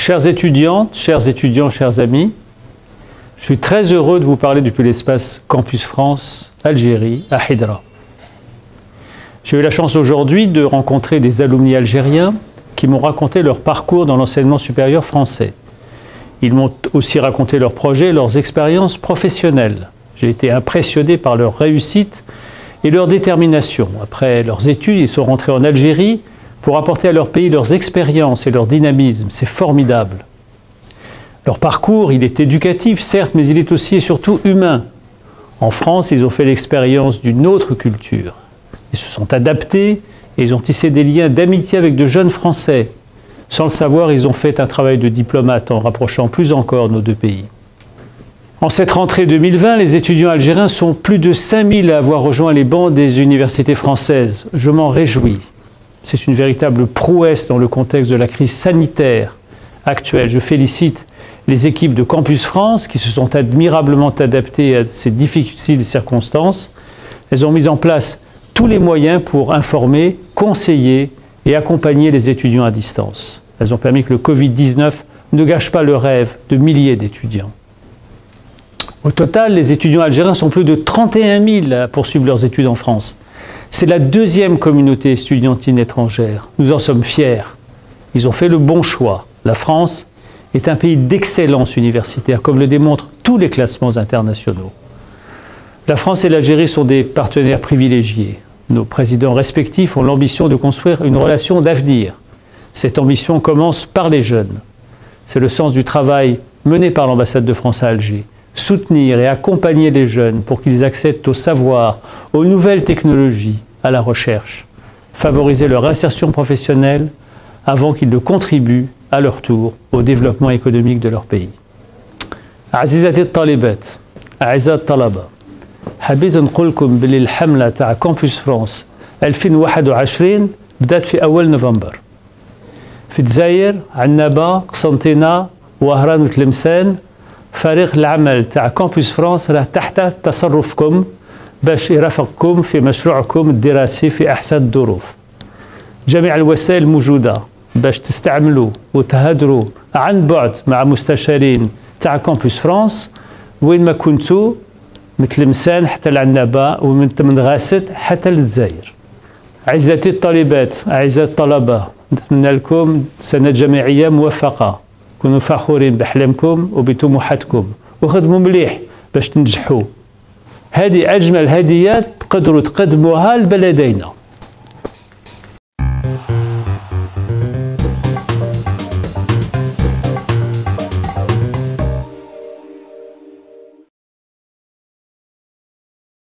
Chères étudiantes, chers étudiants, chers amis, je suis très heureux de vous parler depuis l'espace Campus France, Algérie, à Hydra. J'ai eu la chance aujourd'hui de rencontrer des alumni algériens qui m'ont raconté leur parcours dans l'enseignement supérieur français. Ils m'ont aussi raconté leurs projets, leurs expériences professionnelles. J'ai été impressionné par leur réussite et leur détermination. Après leurs études, ils sont rentrés en Algérie pour apporter à leur pays leurs expériences et leur dynamisme. C'est formidable. Leur parcours, il est éducatif, certes, mais il est aussi et surtout humain. En France, ils ont fait l'expérience d'une autre culture. Ils se sont adaptés et ils ont tissé des liens d'amitié avec de jeunes Français. Sans le savoir, ils ont fait un travail de diplomate en rapprochant plus encore nos deux pays. En cette rentrée 2020, les étudiants algériens sont plus de 5000 à avoir rejoint les bancs des universités françaises. Je m'en réjouis. C'est une véritable prouesse dans le contexte de la crise sanitaire actuelle. Je félicite les équipes de Campus France qui se sont admirablement adaptées à ces difficiles circonstances. Elles ont mis en place tous les moyens pour informer, conseiller et accompagner les étudiants à distance. Elles ont permis que le Covid-19 ne gâche pas le rêve de milliers d'étudiants. Au total, les étudiants algériens sont plus de 31 000 à poursuivre leurs études en France. C'est la deuxième communauté estudiantine étrangère. Nous en sommes fiers. Ils ont fait le bon choix. La France est un pays d'excellence universitaire, comme le démontrent tous les classements internationaux. La France et l'Algérie sont des partenaires privilégiés. Nos présidents respectifs ont l'ambition de construire une relation d'avenir. Cette ambition commence par les jeunes. C'est le sens du travail mené par l'ambassade de France à Alger. Soutenir et accompagner les jeunes pour qu'ils accèdent au savoir, aux nouvelles technologies, à la recherche. Favoriser leur insertion professionnelle avant qu'ils ne contribuent à leur tour au développement économique de leur pays. عزيزاتي الطالبات، أعزائي الطلبة، حبيت نقول لكم بلي الحملة تاع كامبوس فرانس 2021 بدات في أول نوفمبر. في الجزائر عنابة، قسنطينة، وهران وتلمسان. فريق العمل تاع كامبوس فرانس راه تحت تصرفكم باش يرافقكم في مشروعكم الدراسي في أحسن الظروف. جميع الوسائل موجودة باش تستعملوا وتهدروا عن بعد مع مستشارين تاع كامبوس فرانس وين ما كنتوا، من تلمسان حتى العنابة ومن غاسد حتى للجزائر. أعزائي الطالبات، أعزائي الطلبة، نتمنى لكم سنة جامعية موفقة. كونوا فخورين بأحلامكم وبطموحاتكم وخدموا مليح باش تنجحوا. هذه أجمل هديات تقدروا تقدموها لبلدينا.